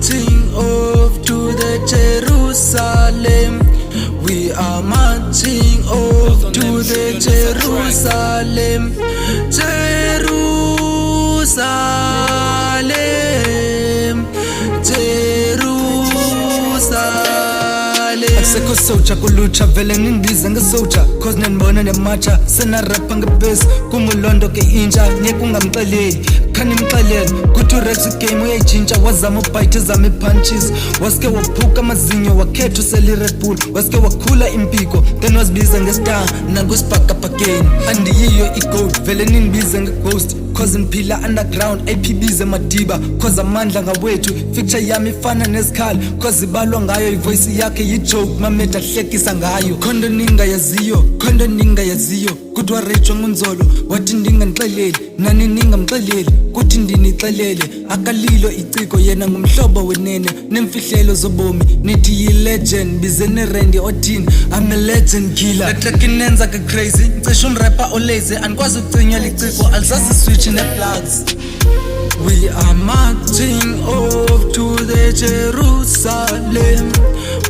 marching off to the Jerusalem. We are marching off to the Jerusalem. Jerusalem, Jerusalem. Akusekho soja kulutsha vele nindibize ngesoja cause nendibona nematsha senarapha ngebesi kumulondo ke intsha ngeke ungamxeleli khanimxelele kuthi urex game uyayitshintsha wazama ubhayithe zama ipunches wasike waphuka amazinyo wakhetha useli Red Bull wasike wakhula impiko then wazibiza ngestar nangosibhakabhakeni andiyiyo igold vele nindibize ngeghost cause ngiphila underground APBs emadiba cause amandla ngawethu picture yami ifana nezikhali cause ibalwa ngayo ivoice yakhe yijoke mameda hlekisa ngayo khondo ningayaziyo kudwa Rachel ngunzolo wathi ndinganixeleli nani ningamxeleli kuthi ndinixelele akalilo iciko yena ngumhlobo wenene nemfihlelo zobomi nithi yi legend bizene Randy Orton I'm a legend killer la track inenza ke crazy cishe rapper olazy anikwazi ukucinya liciko alisazi switch ne plugs. We are marching off to the Jerusalem.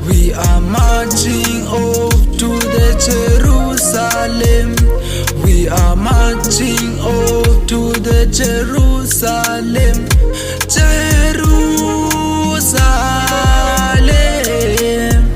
We are marching off to the Jerusalem. We are marching off to the Jerusalem. Jerusalem,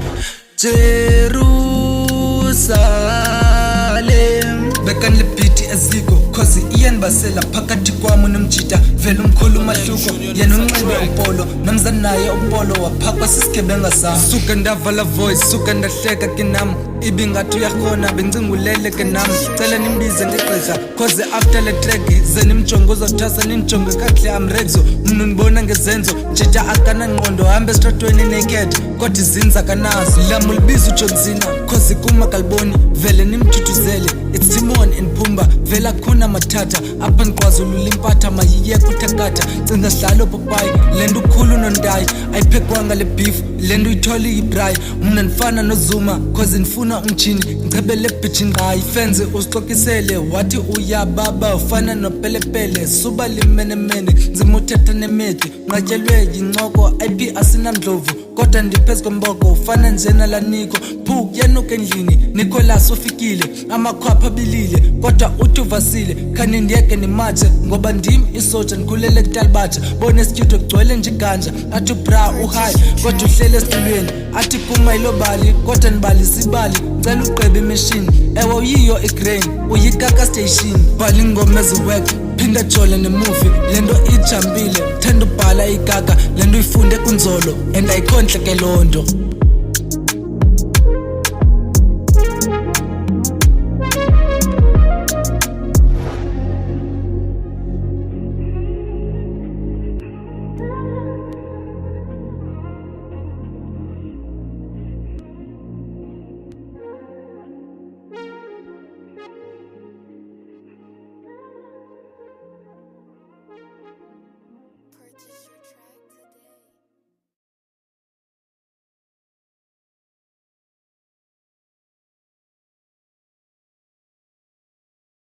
Jerusalem. Bekan lepiti eziko cause iyan basela phakathi kwami nomjita vele umkhulu umahluko yena unxibe upolo namzana naye upolo waphakwa sisigebenga sami suka ndavala voice suka ndahleka ke nami ibingathi uyakhona bengcingulele ke nami cela nimbize ngegqirha cause after le track zenimjongo uzothasa ninjonge kahle amrexo mnu nibona ngezenzo njita akana ngqondo hambe estratweni naked kodwa izinza kanazo lamulbiza uJohnsina cause kuma kalboni vele nimthuthuzele it's Timon and Pumba vela khona mathatha apha niqwazulula impatha mayiye kuthakatha cinga hlalo popayi lento ukhulu nondayi ayiphekwanga le beef lento uyitholi ibrayi mna nifana nozuma cause nifuna umjini ngicebele bitch ngayi fenze usixokisele wathi uyababa ufana nopelepele suba limenemene ngizimuthetha nemedi nqatyelwe yincoko IP asinamdlovu kodwa ndipheze komboko ufana njena laniko phuk yanuka endlini Nicholas ufikile amakhwapha abilile kodwa uthi uvasile khani ndiyeke nimathe ngoba ndim isoja nikhulele kutalbatsha bone studio kugcwele nje iganja athi bra uhigh kodwa uhlele esitulweni athi kuma ilobali kodwa nibalisa ibali ngicela uqebe imachine ewe uyiyo igrain uyikaka station bali ingoma eziwork phinda jole nemovie lento ijambile thanda ubhala igaka lento uyifunde kunzolo and ayikhonhle ke lonto.